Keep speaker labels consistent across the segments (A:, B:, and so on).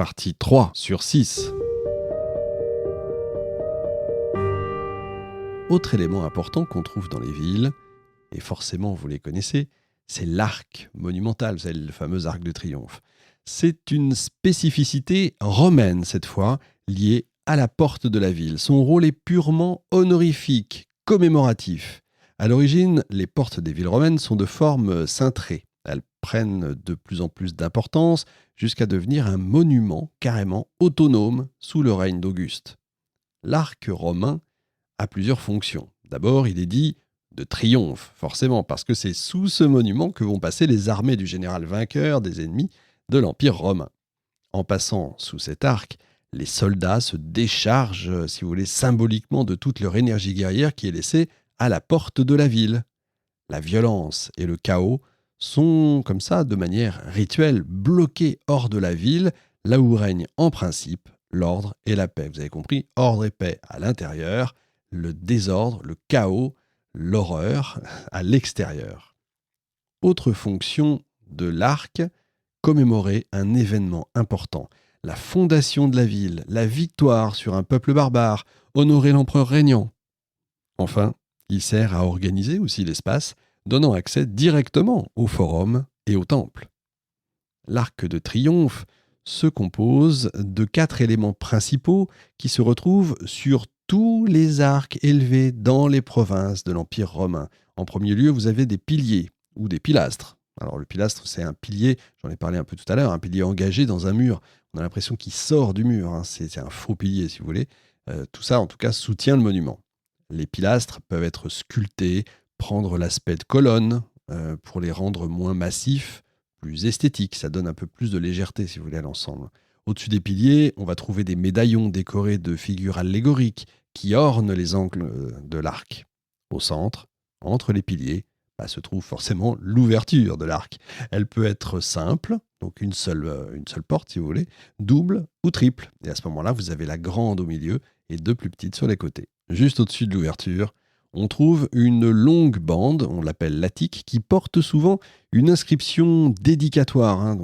A: Partie 3 sur 6. Autre élément important qu'on trouve dans les villes, et forcément vous les connaissez, c'est l'arc monumental, c'est le fameux arc de triomphe. C'est une spécificité romaine cette fois, liée à la porte de la ville. Son rôle est purement honorifique, commémoratif. À l'origine, les portes des villes romaines sont de forme cintrée. Elles prennent de plus en plus d'importance jusqu'à devenir un monument carrément autonome sous le règne d'Auguste. L'arc romain a plusieurs fonctions. D'abord, il est dit de triomphe, forcément, parce que c'est sous ce monument que vont passer les armées du général vainqueur des ennemis de l'Empire romain. En passant sous cet arc, les soldats se déchargent, si vous voulez, symboliquement de toute leur énergie guerrière qui est laissée à la porte de la ville. La violence et le chaos sont, comme ça, de manière rituelle, bloqués hors de la ville, là où règne en principe l'ordre et la paix. Vous avez compris, ordre et paix à l'intérieur, le désordre, le chaos, l'horreur à l'extérieur. Autre fonction de l'arc, commémorer un événement important. La fondation de la ville, la victoire sur un peuple barbare, honorer l'empereur régnant. Enfin, il sert à organiser aussi l'espace, donnant accès directement au forum et au temple. L'arc de triomphe se compose de 4 éléments principaux qui se retrouvent sur tous les arcs élevés dans les provinces de l'Empire romain. En premier lieu, vous avez des piliers ou des pilastres. Alors le pilastre, c'est un pilier, j'en ai parlé un peu tout à l'heure, un pilier engagé dans un mur. On a l'impression qu'il sort du mur, hein. C'est un faux pilier si vous voulez. Tout ça, en tout cas, soutient le monument. Les pilastres peuvent être sculptés, prendre l'aspect de colonnes pour les rendre moins massifs, plus esthétiques. Ça donne un peu plus de légèreté, si vous voulez, à l'ensemble. Au-dessus des piliers, on va trouver des médaillons décorés de figures allégoriques qui ornent les angles de l'arc. Au centre, entre les piliers, se trouve forcément l'ouverture de l'arc. Elle peut être simple, donc une seule porte, si vous voulez, double ou triple. Et à ce moment-là, vous avez la grande au milieu et 2 plus petites sur les côtés. Juste au-dessus de l'ouverture, on trouve une longue bande, on l'appelle l'attique, qui porte souvent une inscription dédicatoire,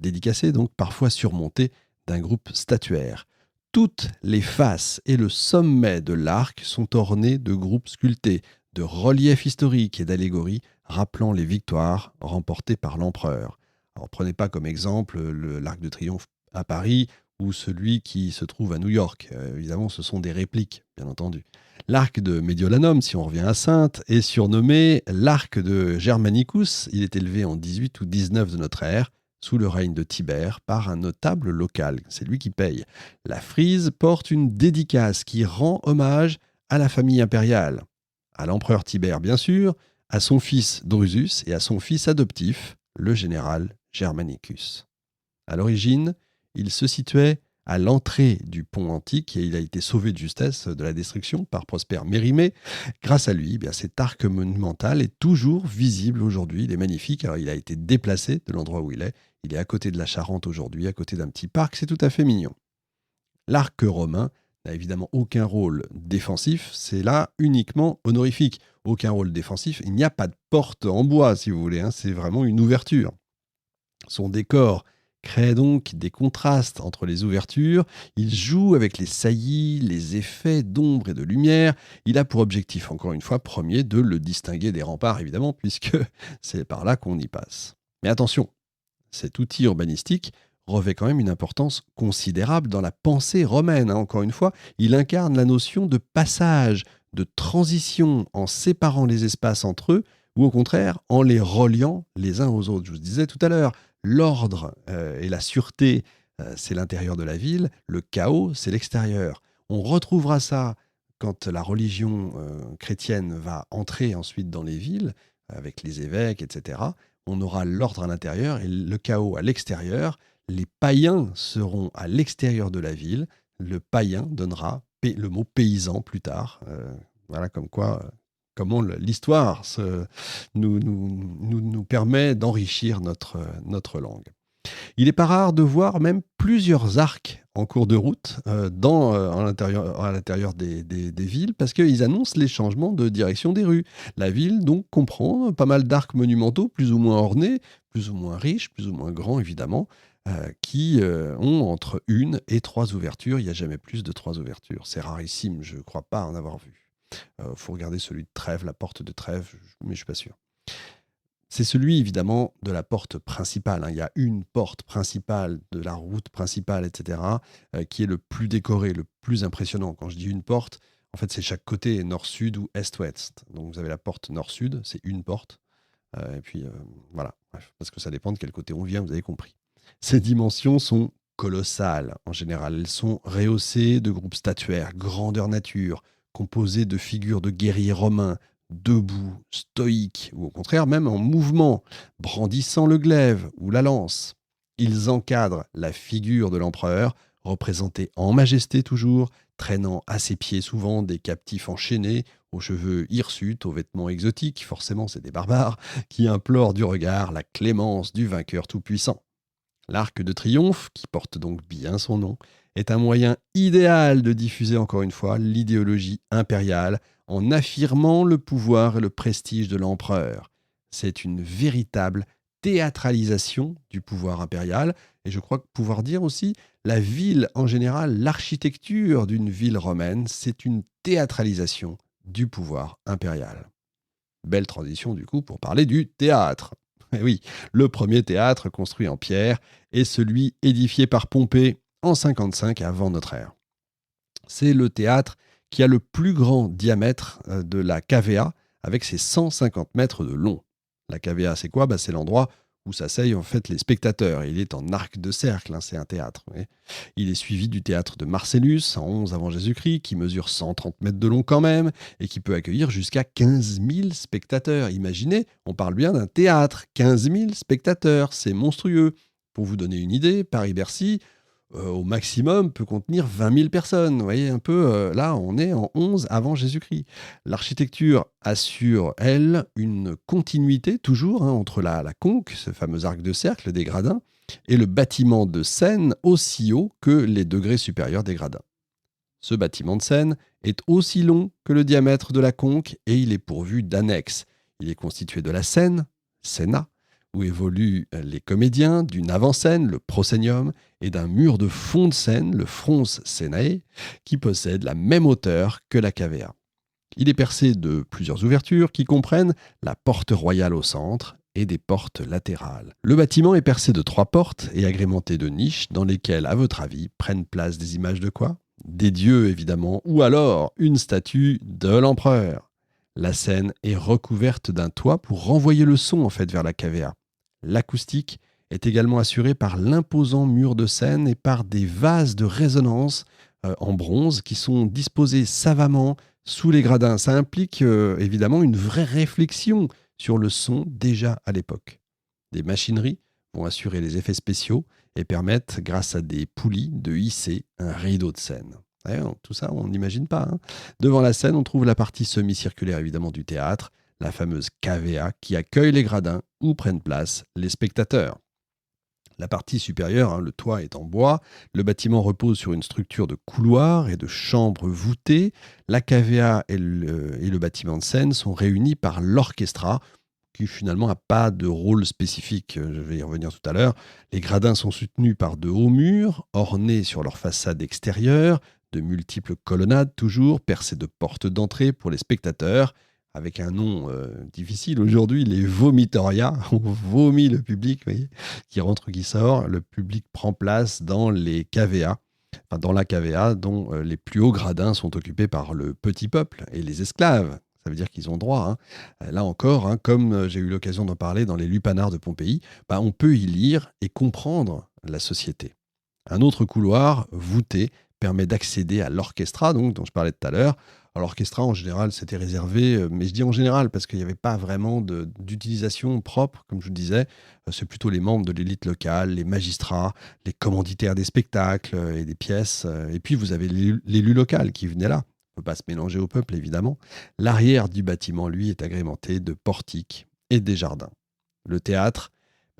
A: dédicacée, donc parfois surmontée d'un groupe statuaire. Toutes les faces et le sommet de l'arc sont ornés de groupes sculptés, de reliefs historiques et d'allégories rappelant les victoires remportées par l'empereur. Alors prenez pas comme exemple l'Arc de Triomphe à Paris ou celui qui se trouve à New York. Évidemment, ce sont des répliques, bien entendu. L'arc de Mediolanum, si on revient à Saintes, est surnommé l'arc de Germanicus. Il est élevé en 18 ou 19 de notre ère, sous le règne de Tibère, par un notable local. C'est lui qui paye. La frise porte une dédicace qui rend hommage à la famille impériale. À l'empereur Tibère, bien sûr, à son fils Drusus et à son fils adoptif, le général Germanicus. À l'origine, il se situait à l'entrée du pont antique et il a été sauvé de justesse de la destruction par Prosper Mérimée. Grâce à lui, cet arc monumental est toujours visible aujourd'hui. Il est magnifique. Alors, il a été déplacé de l'endroit où il est. Il est à côté de la Charente aujourd'hui, à côté d'un petit parc. C'est tout à fait mignon. L'arc romain n'a évidemment aucun rôle défensif, c'est là uniquement honorifique. Aucun rôle défensif, il n'y a pas de porte en bois, si vous voulez, c'est vraiment une ouverture. Son décor crée donc des contrastes entre les ouvertures, il joue avec les saillies, les effets d'ombre et de lumière, il a pour objectif, encore une fois, premier, de le distinguer des remparts, évidemment, puisque c'est par là qu'on y passe. Mais attention, cet outil urbanistique revêt quand même une importance considérable dans la pensée romaine. Encore une fois, il incarne la notion de passage, de transition en séparant les espaces entre eux ou au contraire en les reliant les uns aux autres. Je vous disais tout à l'heure, l'ordre et la sûreté, c'est l'intérieur de la ville, le chaos, c'est l'extérieur. On retrouvera ça quand la religion chrétienne va entrer ensuite dans les villes, avec les évêques, etc. On aura l'ordre à l'intérieur et le chaos à l'extérieur. Les païens seront à l'extérieur de la ville. Le païen donnera le mot paysan plus tard. Voilà comme quoi, comment l'histoire nous permet d'enrichir notre langue. Il n'est pas rare de voir même plusieurs arcs en cours de route à l'intérieur des villes parce qu'ils annoncent les changements de direction des rues. La ville donc comprend pas mal d'arcs monumentaux plus ou moins ornés, plus ou moins riches, plus ou moins grands évidemment, qui ont entre 1 et 3 ouvertures. Il n'y a jamais plus de 3 ouvertures. C'est rarissime, je ne crois pas en avoir vu. Faut regarder celui de Trèves, la porte de Trèves, mais je ne suis pas sûr. C'est celui, évidemment, de la porte principale. Il y a une porte principale de la route principale, etc., qui est le plus décoré, le plus impressionnant. Quand je dis une porte, en fait, c'est chaque côté, nord-sud ou est-ouest. Donc, vous avez la porte nord-sud, c'est une porte. Et puis, voilà. Bref, parce que ça dépend de quel côté on vient, vous avez compris. Ces dimensions sont colossales, en général. Elles sont rehaussées de groupes statuaires, grandeur nature, composées de figures de guerriers romains, debout, stoïques, ou au contraire même en mouvement, brandissant le glaive ou la lance. Ils encadrent la figure de l'empereur, représentée en majesté toujours, traînant à ses pieds souvent des captifs enchaînés, aux cheveux hirsutes, aux vêtements exotiques, forcément c'est des barbares, qui implorent du regard la clémence du vainqueur tout-puissant. L'arc de triomphe, qui porte donc bien son nom, est un moyen idéal de diffuser encore une fois l'idéologie impériale en affirmant le pouvoir et le prestige de l'empereur. C'est une véritable théâtralisation du pouvoir impérial, et je crois pouvoir dire aussi la ville en général, l'architecture d'une ville romaine, c'est une théâtralisation du pouvoir impérial. Belle transition du coup pour parler du théâtre. Et oui, le premier théâtre construit en pierre est celui édifié par Pompée en 55 avant notre ère. C'est le théâtre qui a le plus grand diamètre de la cavea avec ses 150 mètres de long. La cavea, c'est quoi ? C'est l'endroit où s'asseyent en fait les spectateurs. Il est en arc de cercle, c'est un théâtre. Il est suivi du théâtre de Marcellus en 11 avant Jésus-Christ, qui mesure 130 mètres de long quand même, et qui peut accueillir jusqu'à 15 000 spectateurs. Imaginez, on parle bien d'un théâtre, 15 000 spectateurs, c'est monstrueux. Pour vous donner une idée, Paris-Bercy, au maximum, peut contenir 20 000 personnes. Vous voyez un peu, là, on est en 11 avant Jésus-Christ. L'architecture assure, elle, une continuité toujours entre la conque, ce fameux arc de cercle des gradins, et le bâtiment de scène aussi haut que les degrés supérieurs des gradins. Ce bâtiment de scène est aussi long que le diamètre de la conque et il est pourvu d'annexes. Il est constitué de la scène, scena, où évoluent les comédiens, d'une avant-scène, le proscenium, et d'un mur de fond de scène, le frons scenae, qui possède la même hauteur que la cavea. Il est percé de plusieurs ouvertures qui comprennent la porte royale au centre et des portes latérales. Le bâtiment est percé de 3 portes et agrémenté de niches dans lesquelles, à votre avis, prennent place des images de quoi ? Des dieux, évidemment, ou alors une statue de l'empereur. La scène est recouverte d'un toit pour renvoyer le son vers la cavea. L'acoustique est également assurée par l'imposant mur de scène et par des vases de résonance en bronze qui sont disposés savamment sous les gradins. Ça implique évidemment une vraie réflexion sur le son déjà à l'époque. Des machineries vont assurer les effets spéciaux et permettent, grâce à des poulies, de hisser un rideau de scène. Tout ça, on n'imagine pas. Devant la scène, on trouve la partie semi-circulaire évidemment du théâtre, la fameuse cavea qui accueille les gradins où prennent place les spectateurs. La partie supérieure, le toit est en bois, le bâtiment repose sur une structure de couloirs et de chambres voûtées. La cavea et le bâtiment de scène sont réunis par l'orchestra, qui finalement n'a pas de rôle spécifique, je vais y revenir tout à l'heure. Les gradins sont soutenus par de hauts murs, ornés sur leur façade extérieure, de multiples colonnades toujours, percées de portes d'entrée pour les spectateurs, avec un nom difficile aujourd'hui, les vomitoria. On vomit le public, vous voyez, qui rentre ou qui sort. Le public prend place dans les cavea, dans la cavea, dont les plus hauts gradins sont occupés par le petit peuple et les esclaves. Ça veut dire qu'ils ont droit. Là encore, comme j'ai eu l'occasion d'en parler dans les lupanars de Pompéi, on peut y lire et comprendre la société. Un autre couloir, voûté, permet d'accéder à l'orchestra, dont je parlais tout à l'heure. Alors, l'orchestra, en général, c'était réservé, mais je dis en général parce qu'il n'y avait pas vraiment d'utilisation propre, comme je vous disais. C'est plutôt les membres de l'élite locale, les magistrats, les commanditaires des spectacles et des pièces. Et puis, vous avez l'élu local qui venait là. On ne peut pas se mélanger au peuple, évidemment. L'arrière du bâtiment, lui, est agrémenté de portiques et des jardins. Le théâtre,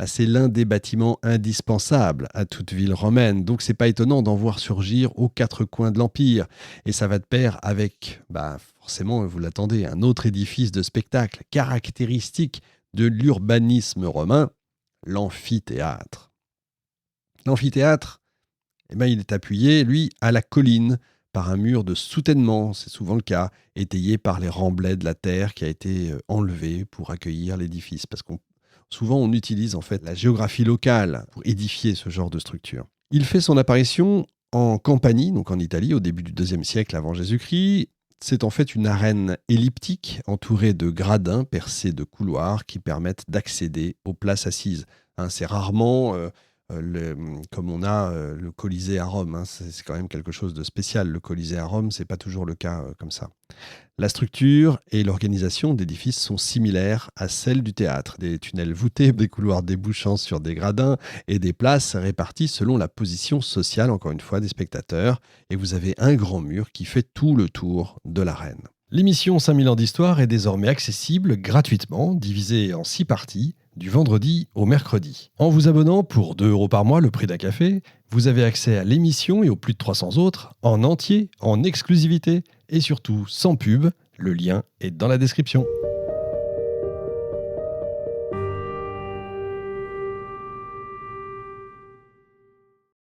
A: c'est l'un des bâtiments indispensables à toute ville romaine. Donc, c'est pas étonnant d'en voir surgir aux 4 coins de l'Empire. Et ça va de pair avec, forcément, vous l'attendez, un autre édifice de spectacle caractéristique de l'urbanisme romain, l'amphithéâtre. L'amphithéâtre, il est appuyé, lui, à la colline, par un mur de soutènement, c'est souvent le cas, étayé par les remblais de la terre qui a été enlevé pour accueillir l'édifice. Parce qu'on souvent, on utilise en fait la géographie locale pour édifier ce genre de structure. Il fait son apparition en Campanie, donc en Italie, au début du IIe siècle avant Jésus-Christ. C'est en fait une arène elliptique entourée de gradins percés de couloirs qui permettent d'accéder aux places assises. C'est rarement comme on a le Colisée à Rome. C'est quand même quelque chose de spécial. Le Colisée à Rome, c'est pas toujours le cas comme ça. La structure et l'organisation d'édifices sont similaires à celles du théâtre. Des tunnels voûtés, des couloirs débouchant sur des gradins et des places réparties selon la position sociale, encore une fois, des spectateurs. Et vous avez un grand mur qui fait tout le tour de l'arène. L'émission 5000 ans d'histoire est désormais accessible gratuitement, divisée en 6 parties, du vendredi au mercredi. En vous abonnant pour 2 € par mois, le prix d'un café, vous avez accès à l'émission et aux plus de 300 autres, en entier, en exclusivité et surtout sans pub. Le lien est dans la description.